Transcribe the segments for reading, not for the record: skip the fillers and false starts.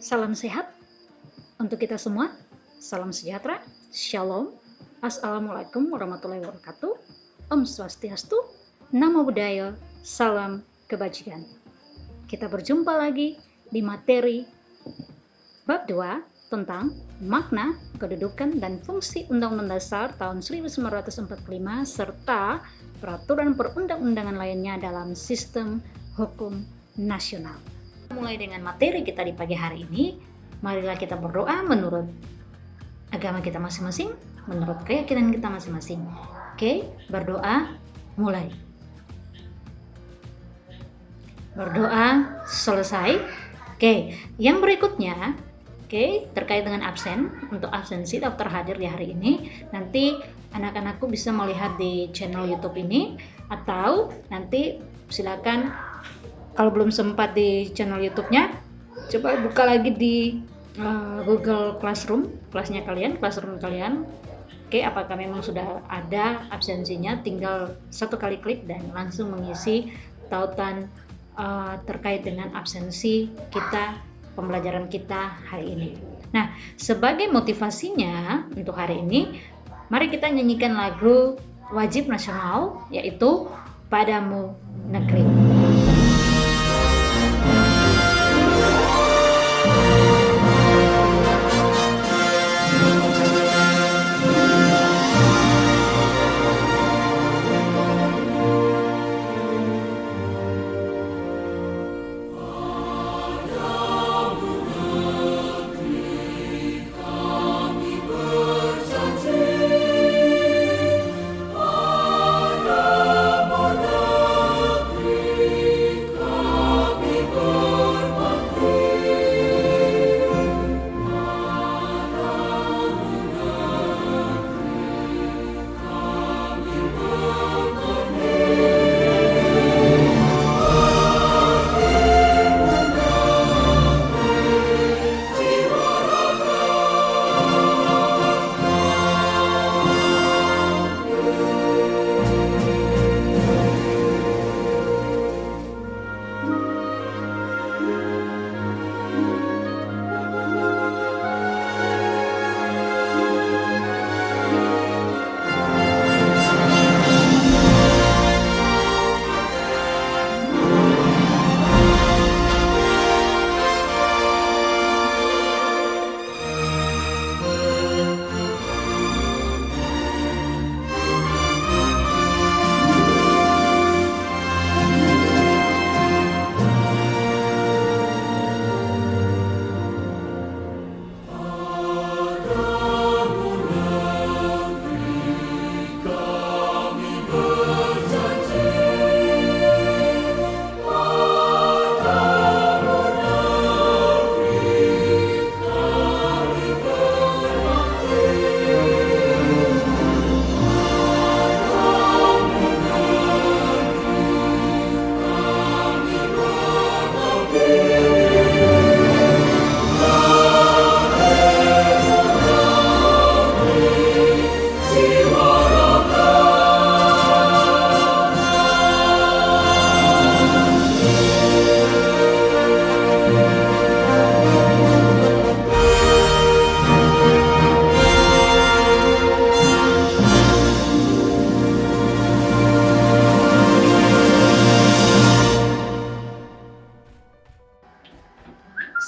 Salam sehat untuk kita semua. Salam sejahtera. Shalom. Assalamualaikum warahmatullahi wabarakatuh. Om Swastiastu. Namo Buddhaya. Salam kebajikan. Kita berjumpa lagi di materi bab 2 tentang makna, kedudukan, dan fungsi Undang-Undang Dasar tahun 1945 serta peraturan perundang-undangan lainnya dalam sistem hukum nasional. Mulai dengan materi kita di pagi hari ini, marilah kita berdoa menurut agama kita masing-masing, menurut keyakinan kita masing-masing. Oke, berdoa mulai. Berdoa selesai. Oke, yang berikutnya, terkait dengan absen, untuk absensi daftar hadir di hari ini, nanti anak-anakku bisa melihat di channel YouTube ini, atau nanti silakan kalau belum sempat di channel YouTube-nya, coba buka lagi di Google Classroom, classroom kalian. Oke, apakah memang sudah ada absensinya? Tinggal satu kali klik dan langsung mengisi tautan terkait dengan absensi kita, pembelajaran kita hari ini. Nah, sebagai motivasinya untuk hari ini, mari kita nyanyikan lagu wajib nasional, yaitu Padamu Negeri.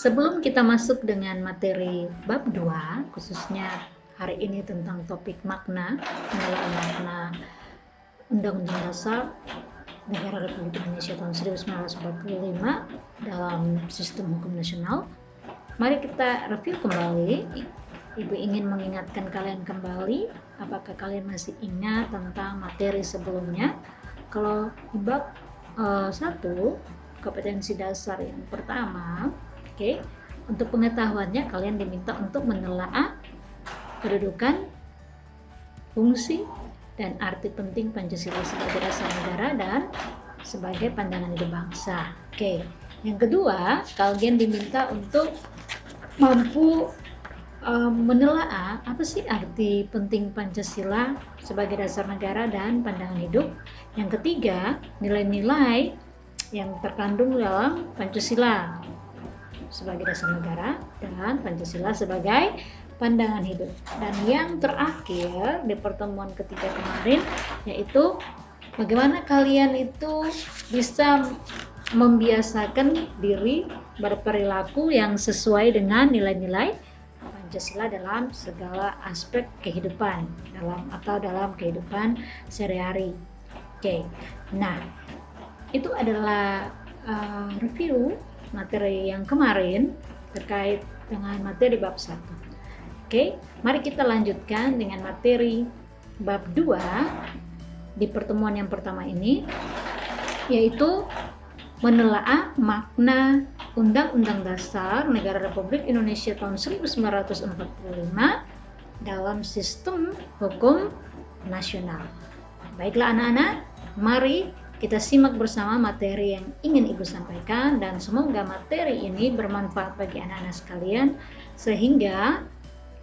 Sebelum kita masuk dengan materi bab 2, khususnya hari ini tentang topik makna, pengenalan makna Undang-Undang Dasar Negara Republik Indonesia tahun 1945 dalam sistem hukum nasional, mari kita review kembali. Ibu ingin mengingatkan kalian kembali, apakah kalian masih ingat tentang materi sebelumnya? Kalau di bab 1, kompetensi dasar yang pertama, untuk pengetahuannya kalian diminta untuk menelaah kedudukan, fungsi, dan arti penting Pancasila sebagai dasar negara dan sebagai pandangan hidup bangsa. Yang kedua, kalian diminta untuk mampu menelaah apa sih arti penting Pancasila sebagai dasar negara dan pandangan hidup. Yang ketiga, nilai-nilai yang terkandung dalam Pancasila. sebagai dasar negara dan Pancasila sebagai pandangan hidup. Dan yang terakhir di pertemuan ketiga kemarin yaitu bagaimana kalian itu bisa membiasakan diri berperilaku yang sesuai dengan nilai-nilai Pancasila dalam segala aspek kehidupan dalam kehidupan sehari-hari. Oke. Nah, itu adalah review materi yang kemarin terkait dengan materi bab 1. Oke, mari kita lanjutkan dengan materi bab 2 di pertemuan yang pertama ini, yaitu menelaah makna Undang-Undang Dasar Negara Republik Indonesia tahun 1945 dalam sistem hukum nasional. Baiklah anak-anak, mari kita simak bersama materi yang ingin Ibu sampaikan dan semoga materi ini bermanfaat bagi anak-anak sekalian sehingga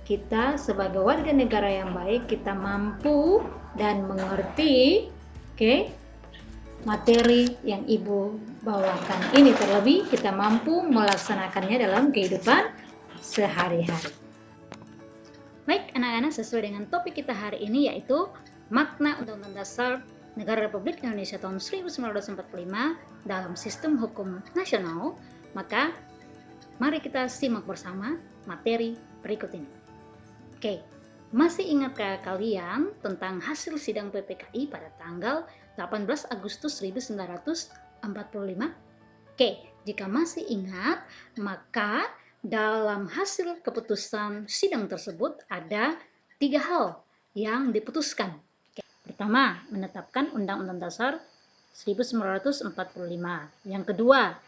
kita sebagai warga negara yang baik kita mampu dan mengerti materi yang Ibu bawakan ini, terlebih kita mampu melaksanakannya dalam kehidupan sehari-hari. Baik anak-anak, sesuai dengan topik kita hari ini yaitu makna Undang-Undang Dasar Negara Republik Indonesia tahun 1945 dalam sistem hukum nasional, maka mari kita simak bersama materi berikut ini. Oke, masih ingatkah kalian tentang hasil sidang PPKI pada tanggal 18 Agustus 1945? Oke, jika masih ingat, maka dalam hasil keputusan sidang tersebut ada 3 hal yang diputuskan. Oke, pertama, menetapkan Undang-Undang Dasar 1945. Yang kedua,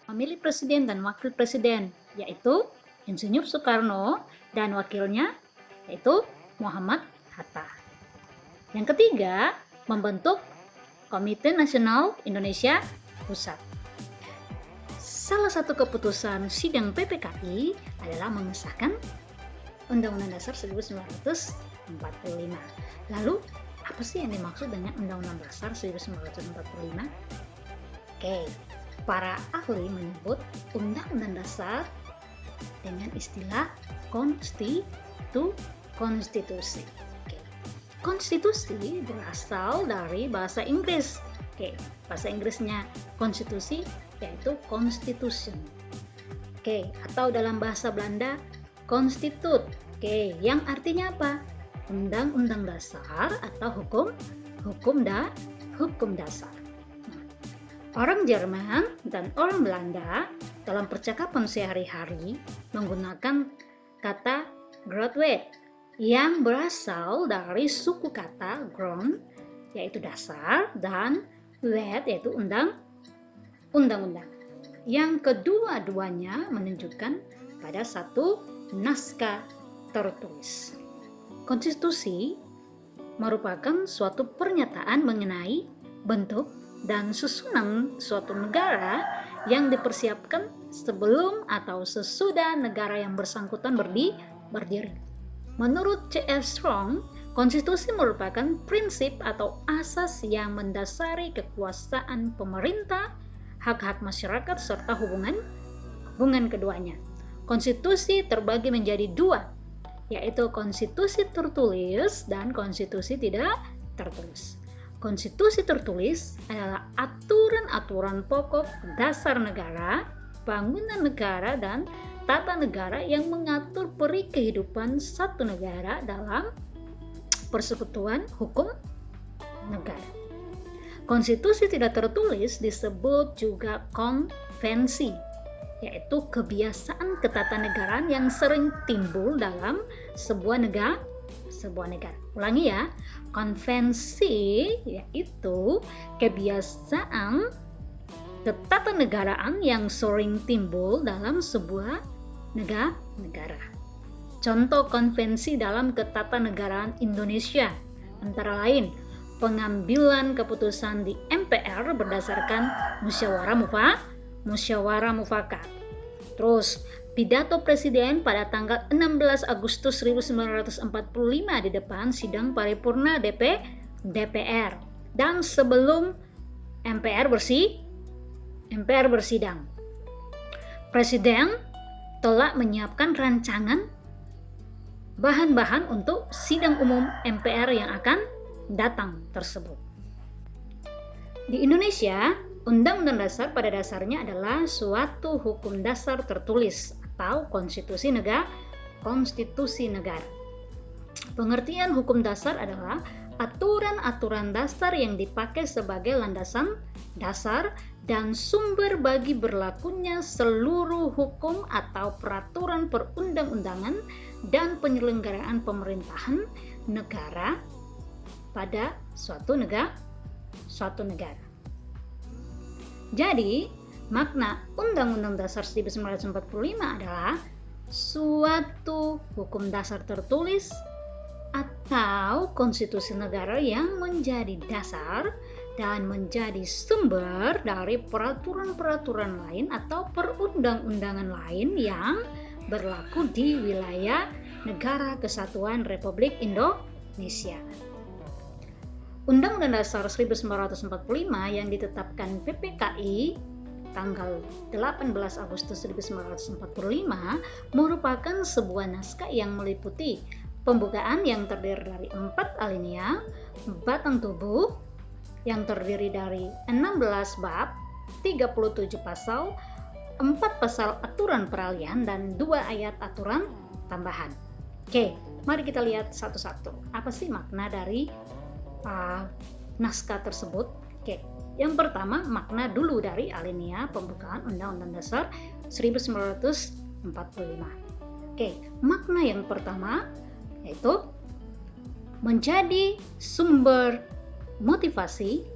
memilih presiden dan wakil presiden, yaitu Insinyur Soekarno dan wakilnya yaitu Muhammad Hatta. Yang ketiga, membentuk Komite Nasional Indonesia Pusat. Salah satu keputusan sidang PPKI adalah mengesahkan Undang-Undang Dasar 1945. Lalu, apa sih yang dimaksud dengan Undang-Undang Dasar 1945? Oke, para ahli menyebut Undang-Undang Dasar dengan istilah konstitusi. Konstitusi berasal dari bahasa Inggris. Bahasa Inggrisnya konstitusi yaitu constitution. Atau dalam bahasa Belanda konstitut. Yang artinya apa? Undang-undang dasar atau hukum dasar. Orang Jerman dan orang Belanda dalam percakapan sehari-hari menggunakan kata Grondwet yang berasal dari suku kata grond yaitu dasar dan wet yaitu undang-undang. Yang kedua-duanya menunjukkan pada satu naskah tertulis. Konstitusi merupakan suatu pernyataan mengenai bentuk dan susunan suatu negara yang dipersiapkan sebelum atau sesudah negara yang bersangkutan berdiri. Menurut C.F. Strong, konstitusi merupakan prinsip atau asas yang mendasari kekuasaan pemerintah, hak-hak masyarakat, serta hubungan keduanya. Konstitusi terbagi menjadi 2, yaitu konstitusi tertulis dan konstitusi tidak tertulis. Konstitusi tertulis adalah aturan-aturan pokok dasar negara, bangunan negara, dan tata negara yang mengatur peri kehidupan satu negara dalam persekutuan hukum negara. Konstitusi tidak tertulis disebut juga konvensi, yaitu kebiasaan ketatanegaraan yang sering timbul dalam sebuah negara. Ulangi ya, konvensi yaitu kebiasaan ketatanegaraan yang sering timbul dalam sebuah negara. Contoh konvensi dalam ketatanegaraan Indonesia antara lain pengambilan keputusan di MPR berdasarkan musyawarah mufakat. Terus pidato presiden pada tanggal 16 Agustus 1945 di depan sidang paripurna DPR dan sebelum MPR bersidang. Presiden telah menyiapkan rancangan bahan-bahan untuk sidang umum MPR yang akan datang tersebut. Di Indonesia, Undang-Undang Dasar pada dasarnya adalah suatu hukum dasar tertulis atau konstitusi negara. Pengertian hukum dasar adalah aturan-aturan dasar yang dipakai sebagai landasan dasar dan sumber bagi berlakunya seluruh hukum atau peraturan perundang-undangan dan penyelenggaraan pemerintahan negara pada suatu negara. Jadi, makna Undang-Undang Dasar 1945 adalah suatu hukum dasar tertulis atau konstitusi negara yang menjadi dasar dan menjadi sumber dari peraturan-peraturan lain atau perundang-undangan lain yang berlaku di wilayah Negara Kesatuan Republik Indonesia. Undang-Undang Dasar 1945 yang ditetapkan PPKI tanggal 18 Agustus 1945 merupakan sebuah naskah yang meliputi pembukaan yang terdiri dari 4 alinea, batang tubuh yang terdiri dari 16 bab, 37 pasal, 4 pasal aturan peralihan, dan 2 ayat aturan tambahan. Oke, mari kita lihat satu-satu. Apa sih makna dari naskah tersebut? Oke, yang pertama makna dulu dari alinea pembukaan Undang-Undang Dasar 1945. Oke, makna yang pertama yaitu menjadi sumber motivasi,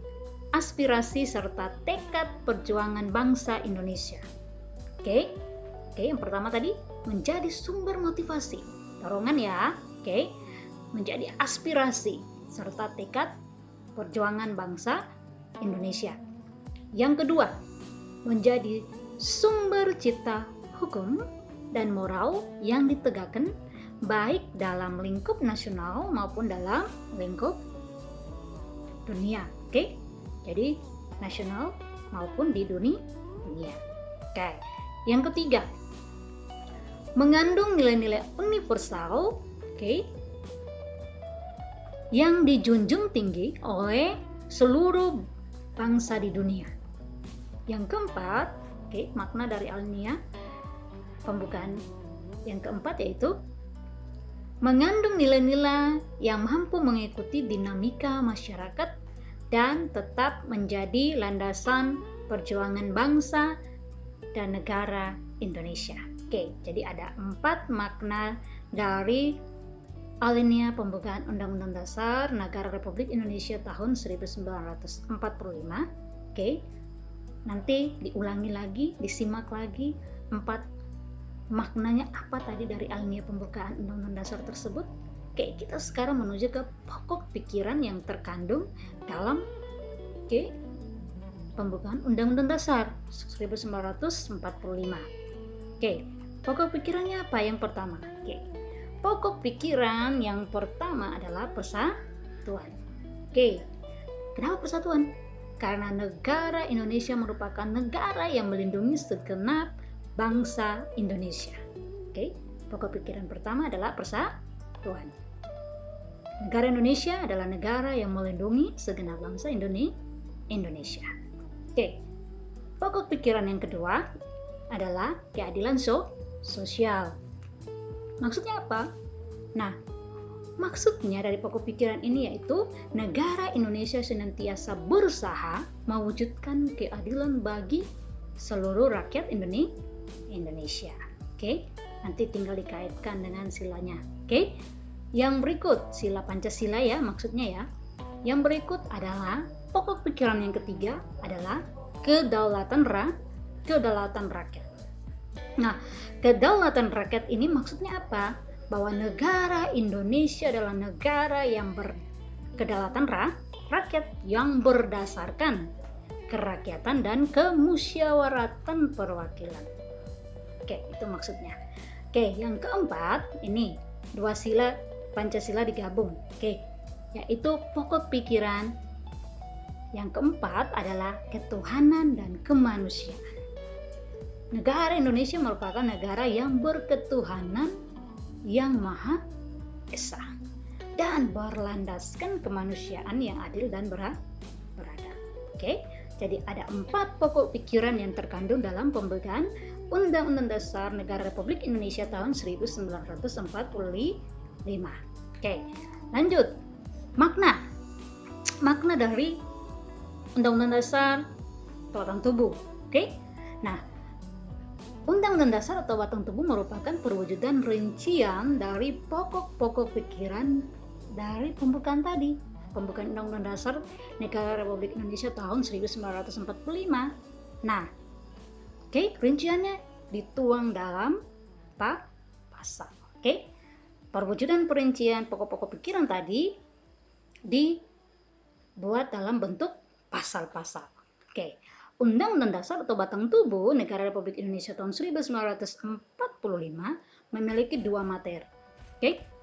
aspirasi, serta tekad perjuangan bangsa Indonesia. Oke, yang pertama tadi menjadi sumber motivasi, dorongan ya. Oke, menjadi aspirasi serta tekad perjuangan bangsa Indonesia. Yang kedua, menjadi sumber cita hukum dan moral yang ditegakkan baik dalam lingkup nasional maupun dalam lingkup dunia. Oke, jadi nasional maupun di dunia. Oke, yang ketiga, mengandung nilai-nilai universal, yang dijunjung tinggi oleh seluruh bangsa di dunia. Yang keempat, makna dari alinea pembukaan yang keempat yaitu mengandung nilai-nilai yang mampu mengikuti dinamika masyarakat dan tetap menjadi landasan perjuangan bangsa dan negara Indonesia. Jadi ada 4 makna dari alinea pembukaan Undang-Undang Dasar Negara Republik Indonesia tahun 1945. Nanti diulangi lagi, disimak lagi 4 maknanya apa tadi dari alinea pembukaan Undang-Undang Dasar tersebut. Kita sekarang menuju ke pokok pikiran yang terkandung dalam pembukaan Undang-Undang Dasar 1945. Pokok pikirannya apa? Yang pertama, pokok pikiran yang pertama adalah persatuan. Kenapa persatuan? Karena negara Indonesia merupakan negara yang melindungi segenap bangsa Indonesia. Pokok pikiran pertama adalah persatuan. Negara Indonesia adalah negara yang melindungi segenap bangsa Indonesia. Pokok pikiran yang kedua adalah keadilan sosial. Maksudnya apa? Nah, maksudnya dari pokok pikiran ini yaitu negara Indonesia senantiasa berusaha mewujudkan keadilan bagi seluruh rakyat Indonesia. Nanti tinggal dikaitkan dengan silanya. Yang berikut sila Pancasila ya, maksudnya ya. Yang berikut adalah pokok pikiran yang ketiga adalah kedaulatan rakyat. Nah, kedaulatan rakyat ini maksudnya apa? Bahwa negara Indonesia adalah negara yang berkedaulatan rakyat yang berdasarkan kerakyatan dan kemusyawaratan perwakilan. Itu maksudnya. Yang keempat, ini 2 sila Pancasila digabung. Yaitu pokok pikiran yang keempat adalah ketuhanan dan kemanusiaan. Negara Indonesia merupakan negara yang berketuhanan yang Maha Esa dan berlandaskan kemanusiaan yang adil dan beradab. Oke, jadi ada 4 pokok pikiran yang terkandung dalam pembukaan Undang-Undang Dasar Negara Republik Indonesia tahun 1945. Oke, lanjut. Makna dari Undang-Undang Dasar atau Batang Tubuh. Oke. Nah, Undang-Undang Dasar atau Batang Tubuh merupakan perwujudan rincian dari pokok-pokok pikiran dari pembukaan tadi. Pembukaan Undang-Undang Dasar Negara Republik Indonesia tahun 1945. Nah, rinciannya dituang dalam pasal. Perwujudan perincian pokok-pokok pikiran tadi dibuat dalam bentuk pasal-pasal. Undang-Undang Dasar atau Batang Tubuh Negara Republik Indonesia tahun 1945 memiliki 2 materi.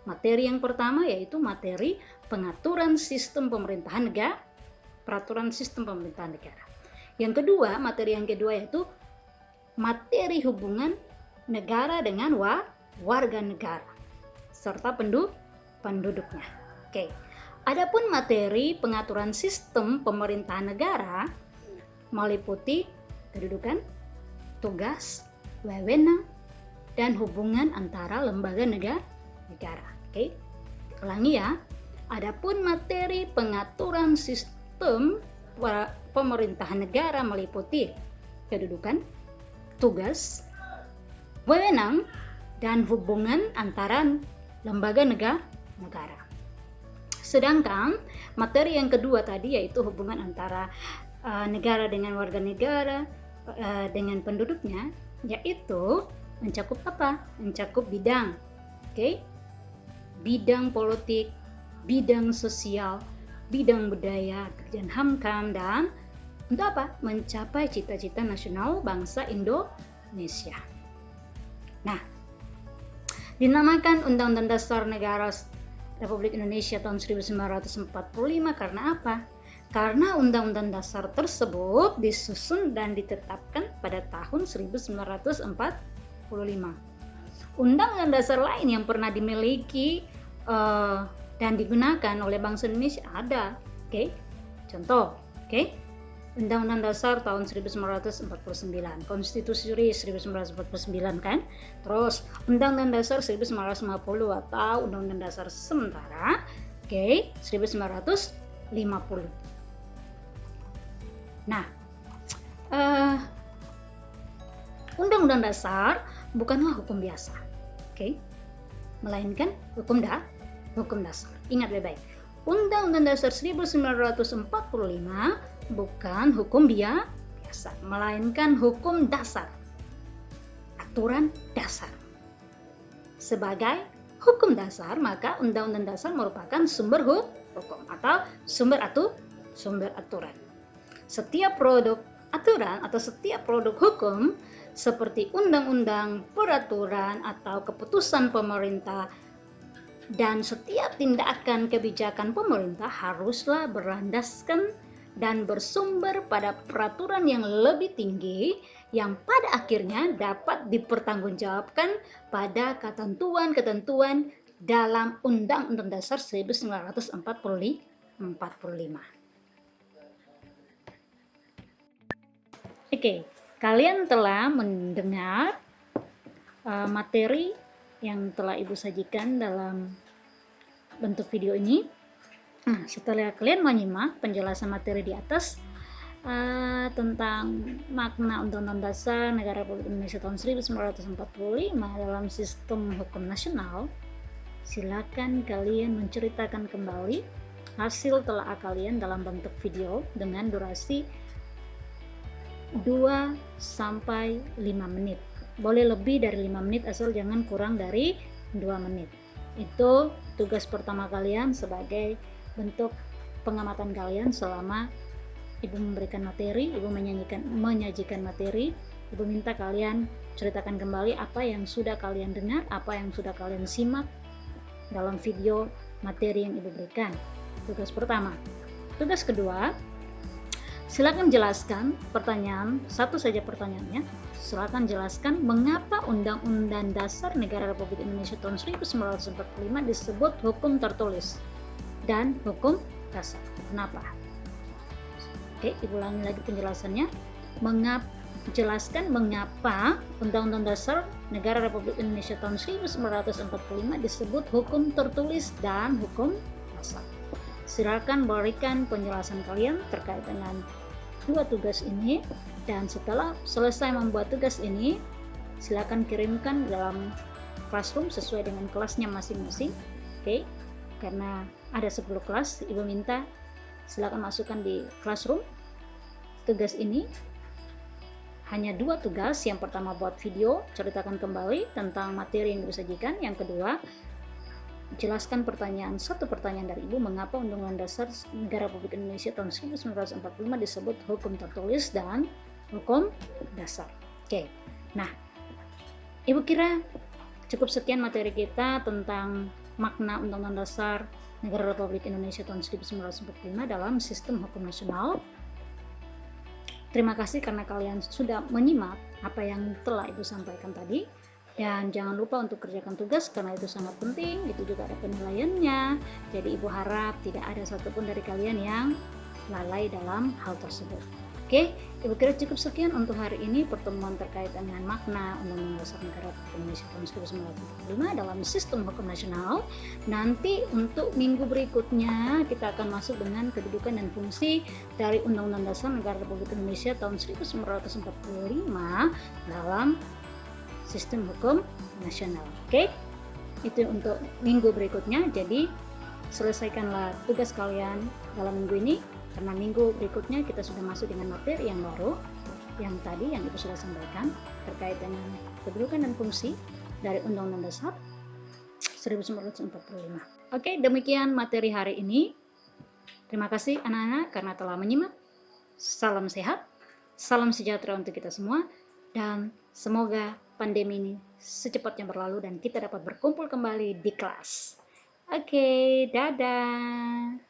Materi yang pertama yaitu materi pengaturan sistem pemerintahan negara, peraturan sistem pemerintahan negara. Materi yang kedua yaitu materi hubungan negara dengan warga negara serta penduduknya. Adapun materi pengaturan sistem pemerintahan negara meliputi kedudukan, tugas, wewenang, dan hubungan antara lembaga negara. Ulangi ya. Adapun materi pengaturan sistem pemerintahan negara meliputi kedudukan, tugas, wewenang, dan hubungan antara lembaga negara. Sedangkan materi yang kedua tadi yaitu hubungan antara negara dengan warga negara dengan penduduknya, yaitu mencakup apa? Mencakup bidang, bidang politik, bidang sosial, bidang budaya, kerjaan HAM, dan untuk apa? Mencapai cita-cita nasional bangsa Indonesia. Nah, dinamakan Undang-Undang Dasar Negara Republik Indonesia tahun 1945 karena apa? Karena Undang-Undang Dasar tersebut disusun dan ditetapkan pada tahun 1945. Undang-Undang Dasar lain yang pernah dimiliki dan digunakan oleh bangsa Indonesia ada. Contoh, Undang-Undang Dasar tahun 1949, Konstitusi 1949 kan? Terus Undang-Undang Dasar 1950 atau Undang-Undang Dasar sementara 1950. Nah, Undang-Undang Dasar bukanlah hukum biasa, melainkan hukum dasar. Ingat baik-baik. Undang-Undang Dasar 1945 bukan hukum biasa, melainkan hukum dasar, aturan dasar. Sebagai hukum dasar, maka Undang-Undang Dasar merupakan sumber hukum atau sumber aturan. Setiap produk aturan atau setiap produk hukum seperti undang-undang, peraturan, atau keputusan pemerintah dan setiap tindakan kebijakan pemerintah haruslah berlandaskan dan bersumber pada peraturan yang lebih tinggi yang pada akhirnya dapat dipertanggungjawabkan pada ketentuan-ketentuan dalam Undang-Undang Dasar 1945. Kalian telah mendengar materi yang telah Ibu sajikan dalam bentuk video ini. Nah, setelah kalian menyimak penjelasan materi di atas tentang makna Undang-Undang Dasar Negara Republik Indonesia tahun 1945 dalam sistem hukum nasional, silakan kalian menceritakan kembali hasil telaah kalian dalam bentuk video dengan durasi 2-5 menit. Boleh lebih dari 5 menit asal jangan kurang dari 2 menit. Itu tugas pertama kalian sebagai bentuk pengamatan kalian selama Ibu memberikan materi, Ibu menyajikan materi. Ibu minta kalian ceritakan kembali apa yang sudah kalian dengar, apa yang sudah kalian simak dalam video materi yang Ibu berikan. Tugas pertama. Tugas kedua, Silakan jelaskan pertanyaan, satu saja pertanyaannya. Silakan jelaskan mengapa Undang-Undang Dasar Negara Republik Indonesia tahun 1945 disebut hukum tertulis dan hukum dasar. Kenapa? Oke, ulangi lagi penjelasannya. Jelaskan mengapa Undang-Undang Dasar Negara Republik Indonesia tahun 1945 disebut hukum tertulis dan hukum dasar. Silakan berikan penjelasan kalian terkait dengan dua tugas ini, dan setelah selesai membuat tugas ini, silakan kirimkan dalam classroom sesuai dengan kelasnya masing-masing. Oke, karena ada 10 kelas, Ibu minta silakan masukkan di classroom tugas ini. Hanya 2 tugas. Yang pertama buat video, ceritakan kembali tentang materi yang disajikan. Yang kedua, jelaskan satu pertanyaan dari Ibu, mengapa Undang-Undang Dasar Negara Republik Indonesia tahun 1945 disebut hukum tertulis dan hukum dasar. Oke, nah Ibu kira cukup sekian materi kita tentang makna Undang-Undang Dasar Negara Republik Indonesia tahun 1945 dalam sistem hukum nasional. Terima kasih karena kalian sudah menyimak apa yang telah Ibu sampaikan tadi. Dan jangan lupa untuk kerjakan tugas karena itu sangat penting, itu juga ada penilaiannya. Jadi Ibu harap tidak ada satupun dari kalian yang lalai dalam hal tersebut. Oke, Ibu kira cukup sekian untuk hari ini pertemuan terkait dengan makna Undang-Undang Dasar Negara Republik Indonesia tahun 1945 dalam sistem hukum nasional. Nanti untuk minggu berikutnya kita akan masuk dengan kedudukan dan fungsi dari Undang-Undang Dasar Negara Republik Indonesia tahun 1945 dalam sistem hukum nasional. Oke, itu untuk minggu berikutnya. Jadi selesaikanlah tugas kalian dalam minggu ini, karena minggu berikutnya kita sudah masuk dengan materi yang baru, yang tadi yang Ibu sudah sampaikan terkait dengan kedudukan dan fungsi dari Undang-Undang Dasar 1945. Oke, demikian materi hari ini. Terima kasih anak-anak karena telah menyimak. Salam sehat, salam sejahtera untuk kita semua, dan semoga pandemi ini secepatnya berlalu dan kita dapat berkumpul kembali di kelas. Oke, dadah.